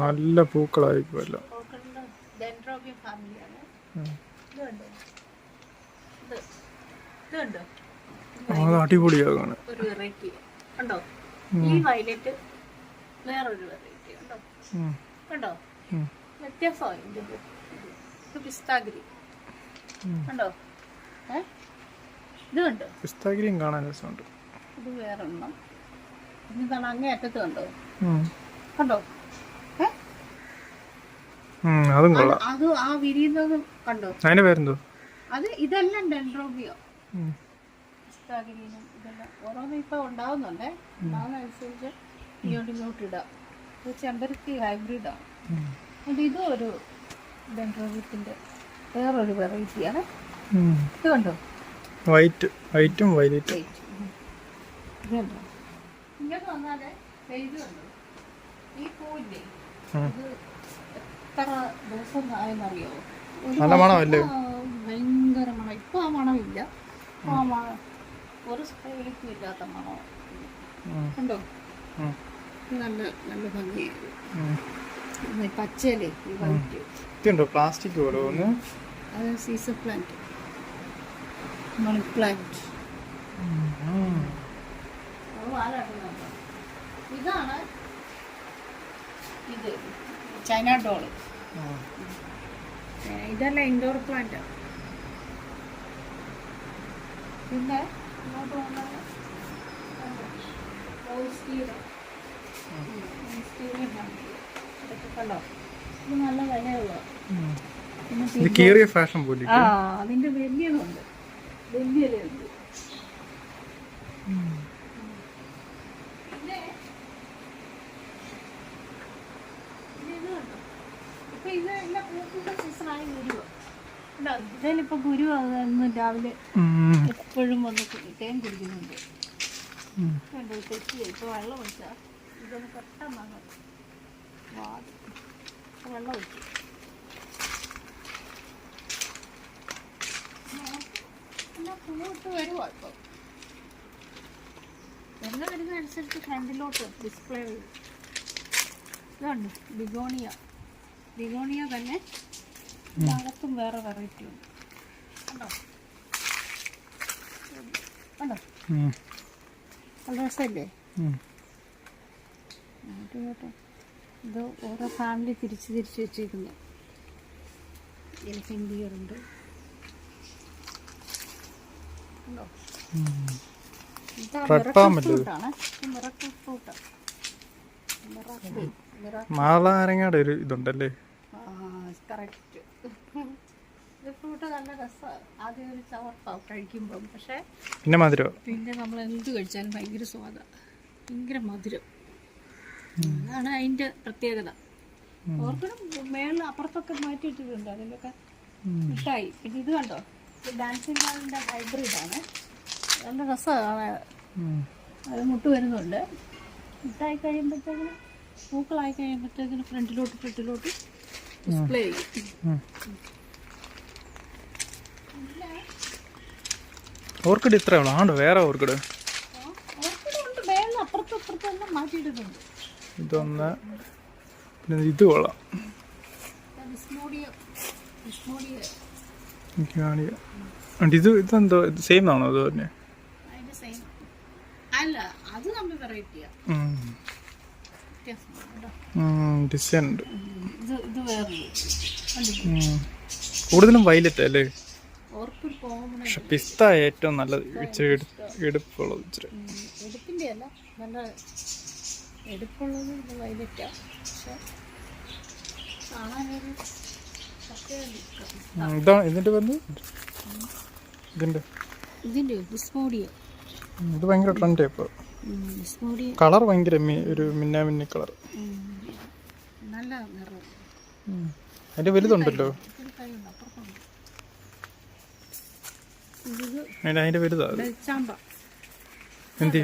നല്ല പൂക്കളായിരിക്കുമല്ലോ. അടിപൊളിയാകാണ്. ഒരു വെറൈറ്റി ഉണ്ടോ? ഈ വയലറ്റ് വേറൊരു വെറൈറ്റി ഉണ്ടോ? കണ്ടോ വ്യത്യാസമായി. പിസ്താഗിരി ഉണ്ടോ? ഇത് കണ്ടോ? പിസ്താഗിരിയും കാണാൻ രസമുണ്ട്. ഇത് വേറെ എണ്ണം. ഇതാണ് അങ്ങേ അറ്റത്ത് കണ്ടോ? കണ്ടോ? അതും കൊള്ളാം. അത് ആ വിരിയുന്നത് കണ്ടോ? അതിന്റെ പേരെന്തോ? അത് ഇതെല്ലാം ഡെൻഡ്രോബിയോ പിസ്താഗിരിയും ഇതെല്ലാം ഓരോന്നും ഇപ്പൊ ഉണ്ടാവുന്നുണ്ടേ. ഉണ്ടാവുന്നതനുസരിച്ച് ഇങ്ങോട്ട് ഇടാം. ഇത് ചെമ്പരത്തി ഹൈബ്രിഡാണ്. അതുകൊണ്ട് ഇതും ഒരു ഡെൻഡ്രോബിയത്തിന്റെ വേറൊരു വെറൈറ്റിയാണ്. ഇത് കണ്ടോ? വൈറ്റും വയലറ്റും. ഇത് കണ്ടോ? ഇങ്ങോട്ട് വന്നാലേ ഇത് കണ്ടോ? ഈ പൂവില്ലേ ഇത് എത്ര ദിവസം ആയെന്നറിയോ? നല്ല മണമല്ലേ? ഭയങ്കര മണം. ഇപ്പൊ ആ മണമില്ല. ഇപ്പൊ ആ മണം ഒരു സ്പ്രേക്കും ഇല്ലാത്ത മണം ഉണ്ടോ? നല്ല നല്ല ഭംഗിയായിരുന്നു. പച്ചയല്ലേ ഈ വൈറ്റ്. ഇതുണ്ടോ പ്ലാസ്റ്റിക് പോലെ ഒന്ന്? അത് സീസർ പ്ലാന്റ്, മണി പ്ലാന്റ്. ഇതാണ് ഇത് ചൈന ഡോള്. ഇതല്ല ഇൻഡോർ പ്ലാന്റ്. പിന്നെ ഇങ്ങോട്ട് വന്നാൽ ഇതൊക്കെ കണ്ടോ? ഇത് നല്ല വിലയുള്ള. അതിന്റെ വലിയതുണ്ട്, വലിയതുണ്ട്. പിന്നെ ഇപ്പൊ ഇത് എല്ലാം പൂക്കുന്ന സീസണായി വരുവോ? ഇതിലിപ്പോ ഗുരു അതൊന്ന് രാവിലെ എപ്പോഴും വന്ന് തേൻ കുടിക്കുന്നുണ്ട്. കണ്ടോ? തെറ്റി ഇപ്പൊ വെള്ളം ഒഴിച്ചാൽ ഇതൊന്ന് പെട്ടെന്ന് വെള്ളം ഒഴിച്ചു. പൂവിട്ട് വരുവാ. ഇപ്പൊ വെള്ളം വരുന്നതനുസരിച്ച് ഫ്രണ്ടിലോട്ട് ഡിസ്പ്ലേ ചെയ്യും. ഇതുണ്ട് ബിഗോണിയ തന്നെ. അകത്തും വേറെ വെറൈറ്റി ഉണ്ട്. കണ്ടോ? കണ്ടോ? നല്ല രസമല്ലേ? കേട്ടോ, ഇത് ഓരോ ഫാമിലി തിരിച്ച് വെച്ചേക്കുന്നു. എലിഫന്റ് ഡിയർ ഉണ്ട്. കണ്ടോ? മാളാരങ്ങയുടെ ഒരു ഇതുണ്ടല്ലേ? കറക്റ്റ്. ഇത് ഫ്രൂട്ട് നല്ല രസമാണ്. ആദ്യം ഒരു ചവർപ്പാവും കഴിക്കുമ്പം. പക്ഷേ പിന്നെ നമ്മൾ എന്ത് കഴിച്ചാലും ഭയങ്കര സ്വാദാണ്, ഭയങ്കര മധുരം. അതാണ് അതിൻ്റെ പ്രത്യേകത. ഓർക്കണം മേളിൽ അപ്പുറത്തൊക്കെ മാറ്റിയിട്ടിട്ടുണ്ട് അതിലൊക്കെ മിഠായി. പിന്നെ ഇത് കണ്ടോ? ഡാൻസിങ് ഗേളിൻ്റെ ഹൈബ്രിഡാണ്. നല്ല രസമാണ്. അത് മുട്ട് വരുന്നുണ്ട്. മുട്ടായി കഴിയുമ്പോഴത്തേക്കിന് പൂക്കളായി കഴിയുമ്പോഴത്തേക്കിന് ഫ്രണ്ടിലോട്ട് ഡിസ്പ്ലേ ചെയ്യും. ഓർക്കിഡ് ഇത്ര ആണോ? വേറെ ഓർക്കിഡ് ഉണ്ട്. മേളിൽ അപ്പുറത്തെല്ലാം മാറ്റിയിട്ടുണ്ട്. ഇതൊന്ന്. പിന്നെ ഇത് കൊള്ളാം. ഇതെന്തോ സെയിം ആണോ? അത് തന്നെ ഡിസൈൻ ഉണ്ട്. കൂടുതലും വയലറ്റ് അല്ലേ? പക്ഷെ പിസ്ത ഏറ്റവും നല്ലത്. ഇച്ചിരി എടുപ്പുള്ളത്. ഇച്ചിരി ഇതാണ് ഇതിന്റെ പേര്. ഇത് ഭയങ്കര ട്രെൻഡ് ഇപ്പൊ. കളർ ഭയങ്കര ഒരു മിന്നാമിന്നി കളർ. അതിന്റെ വലുതുണ്ടല്ലോ. അതിന്റെ വലുതാ. എന്ത്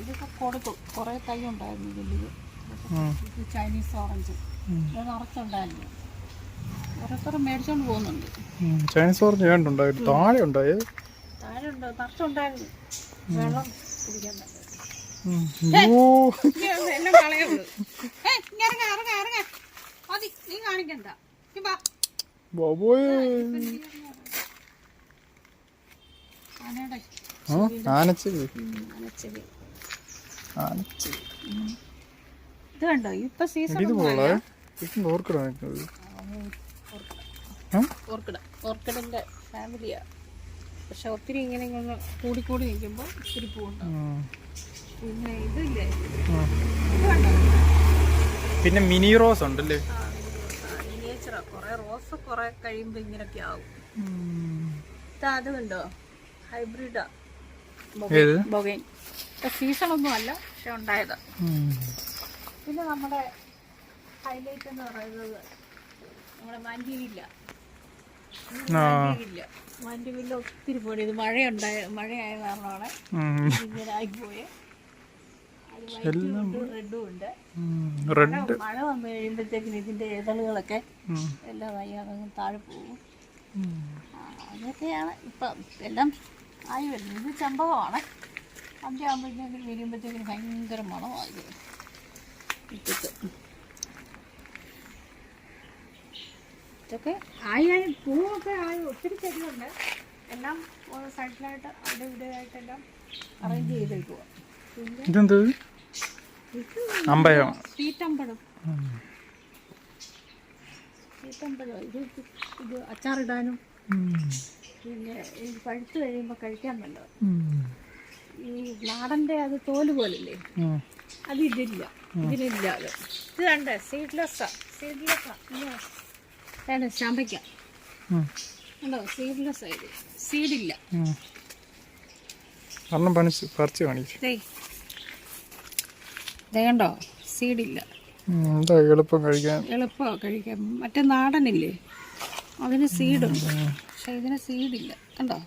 ഇതൊക്കെ കൊടുക്കും. കുറെ തൈ ഉണ്ടായിരുന്നു ഇതിൽ. ചൈനീസ് ഓറഞ്ച് നിറച്ചുണ്ടായിരുന്നു. ഓരോരുത്തർ മേടിച്ചോണ്ട് പോകുന്നുണ്ട്. ചൈനീസ് ഓറഞ്ച് വേണ്ടുണ്ടായിരുന്നു, താഴെ ഉണ്ടായേ. താഴെ ഉണ്ട്, നിറച്ചുണ്ടായിരുന്നു. വെള്ളം കുടിക്കാൻ നല്ലത്. എല്ലാം കളയുള്ളൂ. ഇറങ്ങ മതി, നീ കാണിക്കണ്ട. ഇത് കണ്ടോ, ഇപ്പൊ സീസൺ ഓർക്കിഡിന്റെ ഫാമിലിയാ. പക്ഷെ ഒത്തിരി ഇങ്ങനെ ഇങ്ങനെ കൂടിക്കൂടി നിൽക്കുമ്പോൾ ഒത്തിരി പൂവുണ്ടാവും. പിന്നെ ഇതില്ലേ, ഇത് കണ്ടോ, പിന്നെ മിനി റോസ് ഉണ്ടല്ലേ, മിനിയേച്ചറാ. കുറെ റോസ് കുറെ കഴിയുമ്പോ ഇങ്ങനൊക്കെ ആവും. അത് കണ്ടോ, ഹൈബ്രിഡാ. ബൊഗൈൻ സീസൺ ഒന്നും അല്ല, പക്ഷെ ഉണ്ടായതാ. പിന്നെ നമ്മുടെ ഹൈലൈറ്റ് എന്ന് പറയുന്നത് നമ്മുടെ മാൻഡിവില്ല. മാൻഡിവില്ല ഒത്തിരി പൊടി. ഇത് മഴയായ കാരണമാണ് ഇങ്ങനെ ആയിപ്പോയെ. റെഡും ഉണ്ട്. മഴ വന്നു കഴിയുമ്പോഴത്തേക്കിന് ഇതിന്റെ ഇതളുകളൊക്കെ എല്ലാം അതങ്ങ് താഴെ പോകും. അതൊക്കെയാണ് ഇപ്പം എല്ലാം ആയി വരുന്നത്. ഇത് ചെമ്പകമാണ്. സന്ധ്യ ആകുമ്പോഴത്തേക്കും വിരിയുമ്പോഴത്തേക്കിന് ഭയങ്കര മണമായി ഇപ്പത്ത്. ഇതൊക്കെ ആയി പൂവൊക്കെ ആയി. ഒത്തിരി ചെടിയുണ്ട്. എല്ലാം ഓരോ സൈഡിലായിട്ട് അവിടെ ഇവിടെ ആയിട്ടെല്ലാം അറേഞ്ച് ചെയ്തേക്കുക. ഇതെന്ത് അമ്പഴം, സീറ്റമ്പഴം. ഇത് അച്ചാറിടാനും പിന്നെ ഇത് പഴുത്ത് കഴിയുമ്പോൾ കഴിക്കാൻ നല്ലത്. ഈ നാടൻ്റെ അത് തോല് പോലല്ലേ, അത് ഇതില്ല, ഇതിലില്ല. അത് ഇത് കണ്ടേ, സീഡ്ലെസ്സാ. ചാമ്പയ്ക്ക ഉണ്ടോ, സീഡ്ലെസ് ആയത്, സീഡില്ല. പറിച്ച് കാണിച്ചു കണ്ടോ, സീഡില്ല. എളുപ്പമാണ് കഴിക്കാൻ. മറ്റേ നാടനില്ലേ, അതിന് സീഡുണ്ട്, പക്ഷെ ഇതിന് സീഡില്ല. കണ്ടോ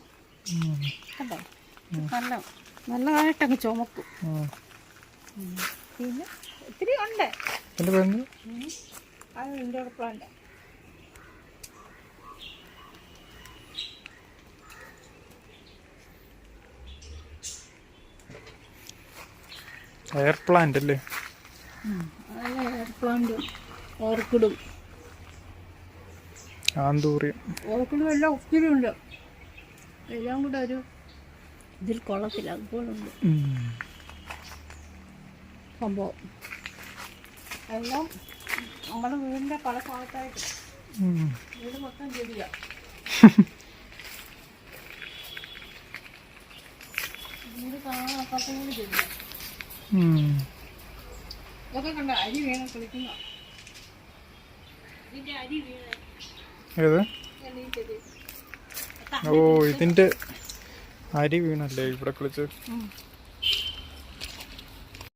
കണ്ടോ, നല്ലതായിട്ടങ്ങ് ചുമക്കും. പിന്നെ ഒത്തിരി ഉണ്ട്. അത് ഇൻഡോർ പ്ലാന്റ്. എയർ പ്ലാന്റ് അല്ലേ, എയർ പ്ലാന്റും ഓർക്കിഡും ഓർക്കിഡും എല്ലാം ഒത്തിരി ഉണ്ട്. എല്ലാം കൂടെ ഒരു ഇതിൽ കൊള്ളത്തില്ല, അതുപോലുണ്ട് സംഭവം. എല്ലാം നമ്മുടെ വീടിൻ്റെ പല ഭാഗത്തായിട്ട്. വീട് മൊത്തം ചെടിയാ. വീട് കാണാൻ അപ്പുറത്തും കൂടി ചെടിയാ. ഇതൊക്കെ കണ്ട അരി വീണ കളിക്കുന്ന, ഇതിന്റെ അരി വീണ. ഓ, ഇതിന്റെ അരി വീണല്ലേ ഇവിടെ കളിച്ച്.